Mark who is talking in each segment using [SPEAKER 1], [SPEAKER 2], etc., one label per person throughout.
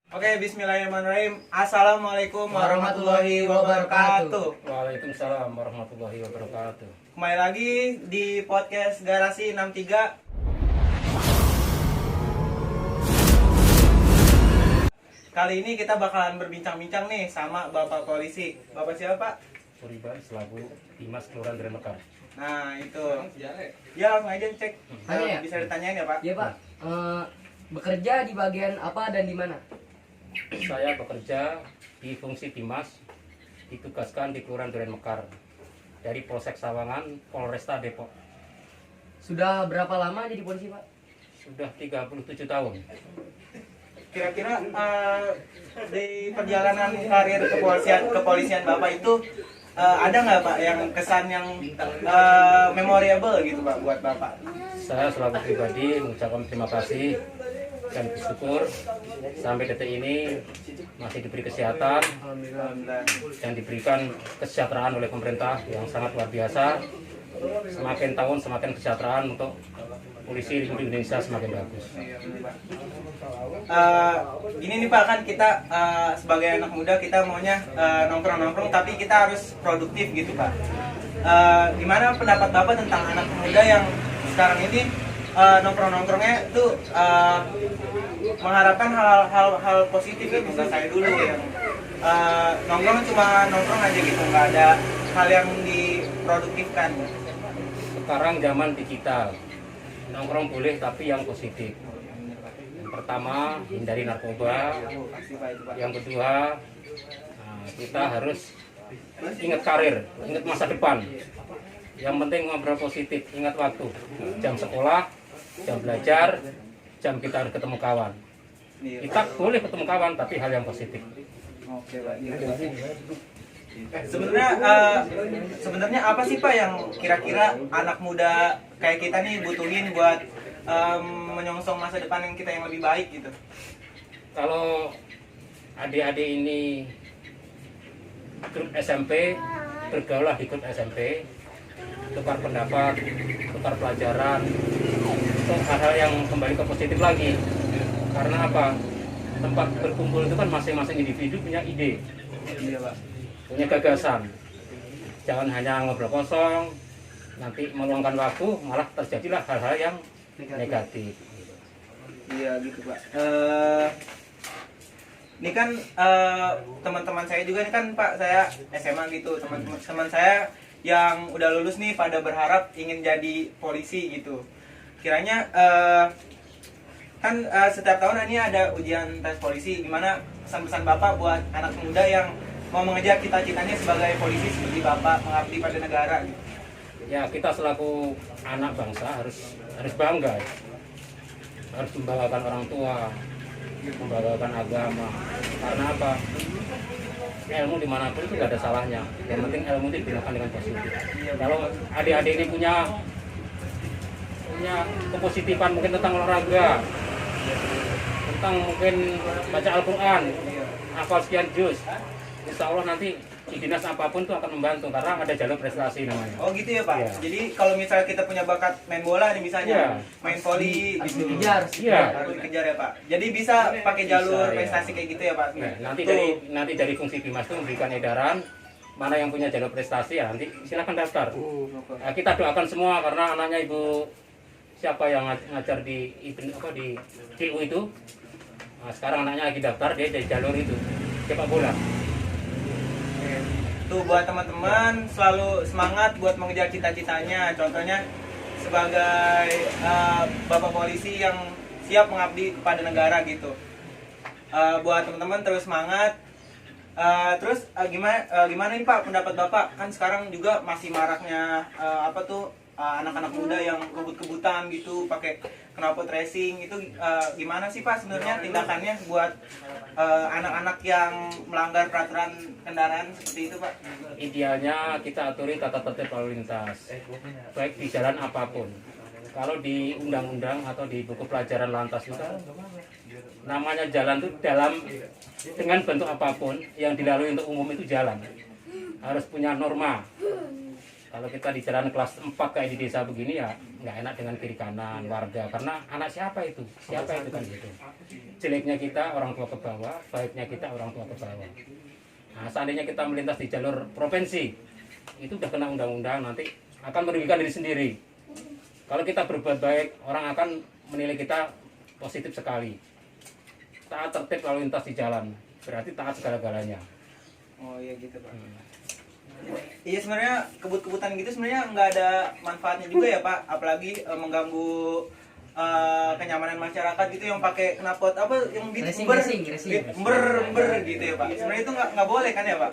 [SPEAKER 1] Oke, bismillahirrahmanirrahim. Assalamualaikum warahmatullahi wabarakatuh.
[SPEAKER 2] Waalaikumsalam warahmatullahi wabarakatuh.
[SPEAKER 1] Kembali lagi di podcast Garasi 63. Kali ini kita bakalan berbincang-bincang nih sama Bapak Polisi. Bapak siapa, Pak?
[SPEAKER 2] Suriban selaku Dimas Kelurahan Duren Mekar.
[SPEAKER 1] Nah, itu. Ya, langsung aja cek.
[SPEAKER 3] Tanya ya?
[SPEAKER 1] Bisa ditanyain ya, Pak?
[SPEAKER 3] Iya Pak, bekerja di bagian apa dan di mana?
[SPEAKER 2] Saya bekerja di fungsi Dimas, ditugaskan di Kelurahan Duren Mekar dari Polsek Sawangan, Polresta Depok.
[SPEAKER 3] Sudah berapa lama jadi polisi Pak?
[SPEAKER 2] Sudah 37 tahun.
[SPEAKER 1] Kira-kira di perjalanan karir kepolisian Bapak itu ada nggak Pak yang kesan yang memorable gitu Pak buat Bapak?
[SPEAKER 2] Saya selaku pribadi mengucapkan terima kasih dan bersyukur sampai detik ini masih diberi kesehatan dan diberikan kesejahteraan oleh pemerintah yang sangat luar biasa. Semakin tahun semakin kesejahteraan untuk polisi di Indonesia semakin bagus.
[SPEAKER 1] Gini nih Pak, kan kita sebagai anak muda kita maunya nongkrong-nongkrong tapi kita harus produktif gitu Pak. Gimana pendapat Bapak tentang anak muda yang sekarang ini nongkrong-nongkrongnya tuh mengharapkan hal positif gitu? Misalnya saya dulu yang nongkrong cuma nongkrong aja gitu, nggak ada hal yang diproduktifkan.
[SPEAKER 2] Sekarang zaman digital, nongkrong boleh tapi yang positif. Yang pertama, hindari narkoba. Yang kedua, kita harus ingat karir, ingat masa depan. Yang penting ngobrol positif, ingat waktu. Jam sekolah, jam belajar, jam kita harus ketemu kawan. Kita boleh ketemu kawan, tapi hal yang positif.
[SPEAKER 1] Oke Pak. Sebenarnya apa sih Pak yang kira-kira anak muda kayak kita nih butuhin buat menyongsong masa depan yang kita yang lebih baik gitu?
[SPEAKER 2] Kalau adik-adik ini grup SMP, bergaulah di grup SMP, tukar pendapat, tukar pelajaran, itu hal-hal yang kembali ke positif lagi. Karena apa? Tempat berkumpul itu kan masing-masing individu punya ide,
[SPEAKER 1] Iya Pak.
[SPEAKER 2] punya gagasan. Jangan hanya ngobrol kosong, nanti meluangkan waktu malah terjadilah hal-hal yang negatif.
[SPEAKER 1] Iya gitu Pak. Ini kan teman-teman saya juga nih kan Pak, saya SMA gitu. Teman-teman saya yang udah lulus nih pada berharap ingin jadi polisi gitu. Kiranya kan setiap tahun ini ada ujian tes polisi. Gimana pesan-pesan Bapak buat anak muda yang mau mengejar cita-citanya sebagai polisi seperti Bapak, mengabdi pada negara gitu?
[SPEAKER 2] Ya, kita selaku anak bangsa harus bangga, harus membanggakan orang tua, membanggakan agama. Karena apa? Ilmu dimanapun itu tidak ada salahnya. Yang penting ilmu itu digunakan dengan positif. Kalau adik-adik ini punya kepositifan mungkin tentang olahraga, tentang mungkin baca Al-Quran, hafal sekian juz, insya Allah nanti di dinas apapun itu akan membantu karena ada jalur prestasi namanya.
[SPEAKER 1] Oh gitu ya Pak.
[SPEAKER 2] Iya.
[SPEAKER 1] Jadi kalau misalnya kita punya bakat main bola nih misalnya,
[SPEAKER 2] Iya.
[SPEAKER 1] main voli
[SPEAKER 3] Harus
[SPEAKER 1] gitu.
[SPEAKER 3] dikejar.
[SPEAKER 2] Iya.
[SPEAKER 1] Harus dikejar ya Pak. Jadi bisa pakai jalur
[SPEAKER 2] Bisa, iya.
[SPEAKER 1] prestasi kayak gitu ya Pak.
[SPEAKER 2] Nah,
[SPEAKER 1] Tuh.
[SPEAKER 2] nanti dari fungsi Dimas itu memberikan edaran mana yang punya jalur prestasi ya nanti silakan daftar. Nah, kita doakan semua karena anaknya Ibu siapa yang ngajar di TU itu. Nah, sekarang anaknya lagi daftar dia dari jalur itu sepak bola.
[SPEAKER 1] Tuh buat teman-teman selalu semangat buat mengejar cita-citanya. Contohnya sebagai Bapak polisi yang siap mengabdi kepada negara gitu. Buat teman-teman terus semangat. Terus gimana nih Pak pendapat Bapak? Kan sekarang juga masih maraknya anak-anak muda yang kebut-kebutan gitu pakai knalpot racing itu gimana sih Pak sebenarnya tindakannya buat anak-anak yang melanggar peraturan kendaraan seperti itu Pak?
[SPEAKER 2] Idealnya kita aturi tata tertib lalu lintas baik di jalan apapun. Kalau di undang-undang atau di buku pelajaran lantas itu namanya jalan itu dengan bentuk apapun yang dilalui untuk umum itu jalan harus punya norma. Kalau kita di jalan kelas 4 kayak di desa begini ya nggak enak dengan kiri kanan warga, karena anak siapa itu kan gitu. Jeleknya kita orang tua ke bawah, baiknya kita orang tua ke bawah. Nah, seandainya kita melintas di jalur provinsi itu udah kena undang-undang, nanti akan merugikan diri sendiri. Kalau kita berbuat baik, orang akan menilai kita positif sekali. Taat tertib lalu lintas di jalan, berarti taat segala-galanya.
[SPEAKER 1] Oh iya gitu Pak. Iya sebenarnya kebut-kebutan gitu sebenarnya nggak ada manfaatnya juga ya Pak, apalagi mengganggu kenyamanan masyarakat gitu yang pakai knalpot apa yang
[SPEAKER 3] Racing.
[SPEAKER 1] gitu ya Pak. Sebenarnya itu nggak boleh kan ya Pak?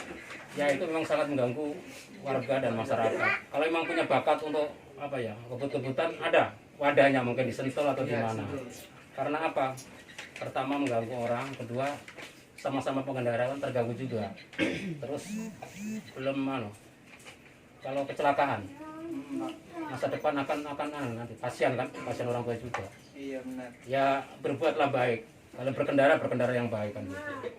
[SPEAKER 2] Ya itu memang sangat mengganggu warga dan masyarakat. Kalau memang punya bakat untuk apa ya kebut-kebutan, ada wadahnya, mungkin di Sentul atau di mana. Karena apa? Pertama mengganggu orang, kedua sama-sama pengendara kan terganggu juga. Terus belum kalau kecelakaan masa depan akan nanti pasien orang tua juga.
[SPEAKER 1] Iya benar.
[SPEAKER 2] Ya berbuatlah baik. Kalau berkendara yang baik kan gitu.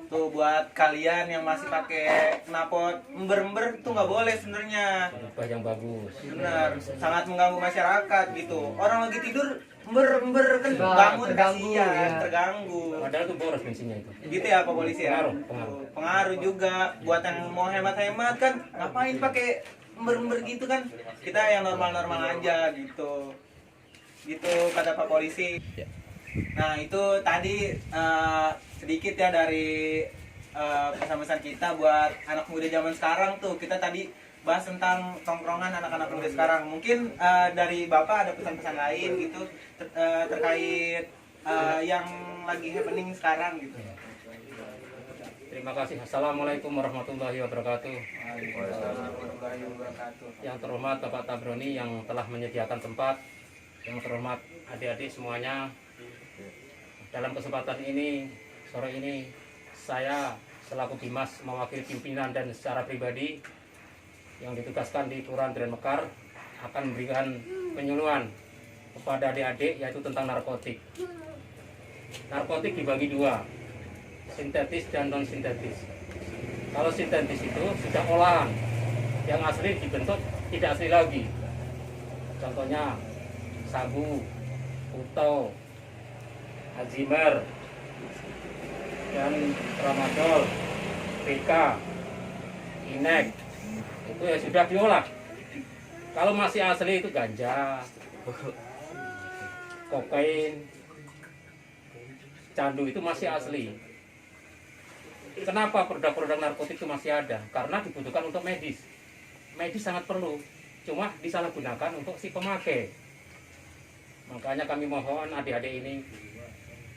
[SPEAKER 1] Tuh buat kalian yang masih pakai knalpot ember tuh nggak boleh sebenarnya.
[SPEAKER 2] Berubah yang bagus.
[SPEAKER 1] Benar, sangat mengganggu masyarakat gitu. Orang lagi tidur ember kan bangun
[SPEAKER 3] terganggu,
[SPEAKER 1] kasihan,
[SPEAKER 3] ya.
[SPEAKER 1] terganggu.
[SPEAKER 2] Padahal itu boros bensinnya itu.
[SPEAKER 1] Gitu ya Pak Polisi ya.
[SPEAKER 2] Pengaruh.
[SPEAKER 1] Pengaruh juga buat yang mau hemat-hemat kan ngapain pakai ember gitu kan. Kita yang normal-normal aja gitu. Gitu kata Pak Polisi. Nah, itu tadi sedikit ya dari pesan-pesan kita buat anak muda zaman sekarang tuh. Kita tadi bahas tentang tongkrongan anak-anak muda sekarang. Mungkin dari Bapak ada pesan-pesan lain gitu terkait yang lagi happening sekarang gitu.
[SPEAKER 2] Terima kasih. Assalamualaikum warahmatullahi wabarakatuh.
[SPEAKER 1] Waalaikumsalam warahmatullahi wabarakatuh.
[SPEAKER 2] Yang terhormat Bapak Tabroni yang telah menyediakan tempat, yang terhormat adik-adik semuanya. Dalam kesempatan ini, sore ini, saya selaku Bimas mewakili pimpinan dan secara pribadi yang ditugaskan di Kelurahan Duren Mekar akan memberikan penyuluhan kepada adik-adik yaitu tentang narkotik. Narkotik dibagi dua, sintetis dan non sintetis. Kalau sintetis itu sudah olahan, yang asli dibentuk tidak asli lagi. Contohnya sabu, puto, Alzheimer, dan tramadol, PK, inek, itu ya sudah diolah. Kalau masih asli itu ganja, kokain, candu itu masih asli. Kenapa produk-produk narkotik itu masih ada? Karena dibutuhkan untuk medis. Medis sangat perlu, cuma disalahgunakan untuk si pemakai. Makanya kami mohon adik-adik ini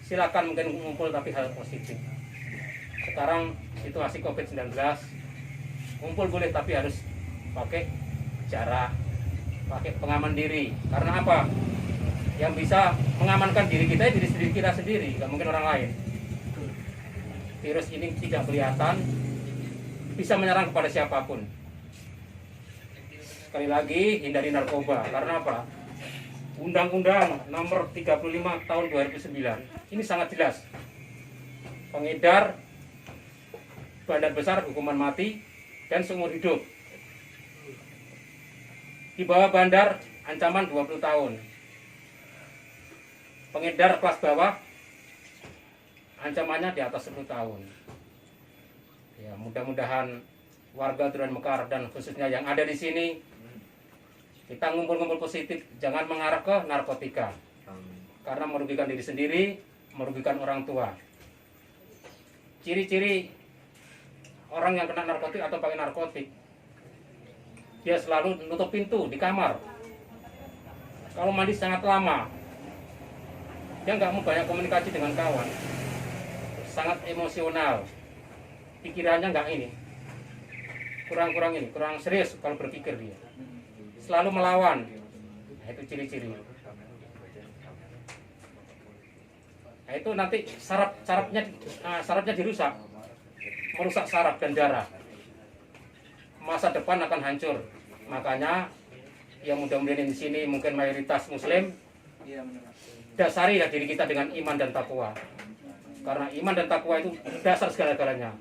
[SPEAKER 2] silakan mungkin ngumpul tapi hal positif. Sekarang situasi COVID-19, ngumpul boleh tapi harus pakai jarak, pakai pengaman diri. Karena apa? Yang bisa mengamankan diri kita diri kita sendiri, nggak mungkin orang lain. Virus ini tidak kelihatan, bisa menyerang kepada siapapun. Sekali lagi, hindari narkoba. Karena apa? Undang-Undang Nomor 35 Tahun 2009 ini sangat jelas. Pengedar bandar besar hukuman mati dan seumur hidup. Di bawah bandar ancaman 20 tahun. Pengedar kelas bawah ancamannya di atas 10 tahun. Ya, mudah-mudahan warga Duren Mekar dan khususnya yang ada di sini kita ngumpul-ngumpul positif, jangan mengarah ke narkotika. Karena merugikan diri sendiri, merugikan orang tua. Ciri-ciri orang yang kena narkotik atau pakai narkotik, dia selalu nutup pintu di kamar. Kalau mandi sangat lama, dia nggak mau banyak komunikasi dengan kawan, sangat emosional, pikirannya nggak ini, kurang serius kalau berpikir dia, selalu melawan. Nah, itu ciri-ciri. Nah, itu nanti sarafnya dirusak, merusak saraf dan darah. Masa depan akan hancur. Makanya yang mudah-mudahan di sini mungkin mayoritas Muslim, dasari ya diri kita dengan iman dan takwa. Karena iman dan takwa itu dasar segala-galanya.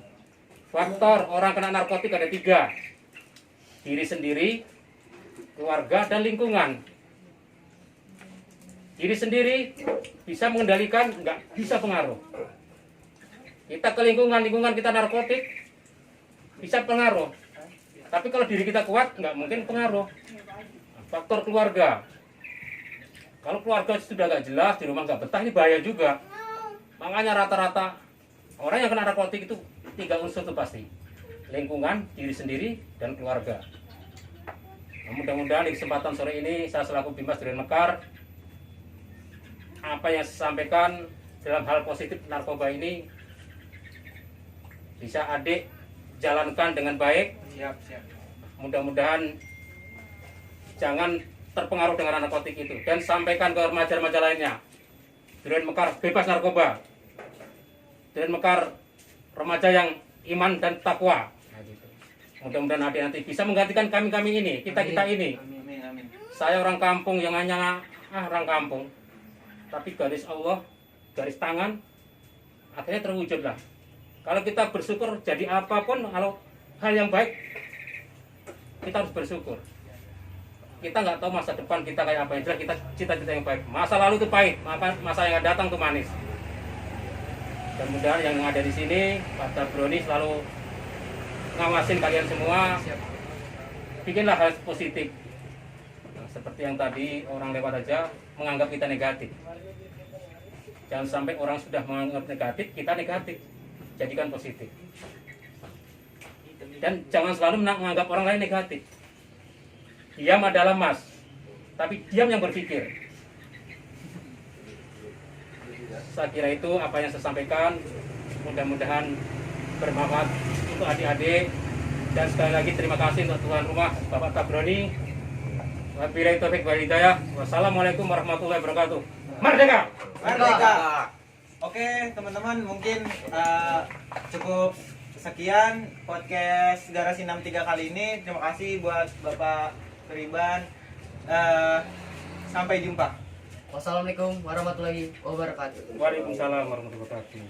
[SPEAKER 2] Faktor orang kena narkotik ada 3. Diri sendiri, keluarga, dan lingkungan. Diri sendiri bisa mengendalikan, nggak bisa pengaruh. Kita ke lingkungan kita narkotik, bisa pengaruh. Tapi kalau diri kita kuat, nggak mungkin pengaruh. Faktor keluarga. Kalau keluarga sudah nggak jelas, di rumah nggak betah, ini bahaya juga. Makanya rata-rata orang yang kena narkotik itu 3 unsur itu pasti. Lingkungan, diri sendiri, dan keluarga. Nah, mudah-mudahan di kesempatan sore ini saya selaku Bimas Durian Mekar, apa yang saya sampaikan dalam hal positif narkoba ini bisa adik jalankan dengan baik.
[SPEAKER 1] Siap.
[SPEAKER 2] Mudah-mudahan jangan terpengaruh dengan narkotik itu, dan sampaikan ke remaja-remaja lainnya, Durian Mekar bebas narkoba. Durian Mekar remaja yang iman dan takwa. Nah, gitu. Mudah-mudahan adik nanti bisa menggantikan kami ini, kita ini.
[SPEAKER 1] Amin.
[SPEAKER 2] Saya orang kampung yang hanya orang kampung, tapi garis Allah, garis tangan, akhirnya terwujudlah. Kalau kita bersyukur jadi apapun, kalau hal yang baik, kita harus bersyukur. Kita nggak tahu masa depan kita kayak apa, yang jelas kita cita-cita yang baik. Masa lalu itu pahit, maka masa yang akan datang itu manis. Dan mudah-mudahan yang ada di sini, Pak Tabroni selalu ngawasin kalian semua. Bikinlah hal positif. Nah, seperti yang tadi orang lewat aja menganggap kita negatif. Jangan sampai orang sudah menganggap negatif, kita negatif. Jadikan positif. Dan jangan selalu menganggap orang lain negatif. Diam adalah emas, tapi diam yang berpikir. Saya kira itu apa yang saya sampaikan. Mudah-mudahan bermanfaat untuk adik-adik. Dan sekali lagi terima kasih untuk tuan rumah Bapak Tabroni. Wabillahi taufiq wal hidayah. Wassalamualaikum warahmatullahi wabarakatuh. Merdeka!
[SPEAKER 1] Merdeka. Oke teman-teman, mungkin cukup sekian podcast Garasi 63 kali ini. Terima kasih buat Bapak Riban. Sampai jumpa.
[SPEAKER 3] Wassalamualaikum warahmatullahi wabarakatuh.
[SPEAKER 2] Waalaikumsalam warahmatullahi wabarakatuh.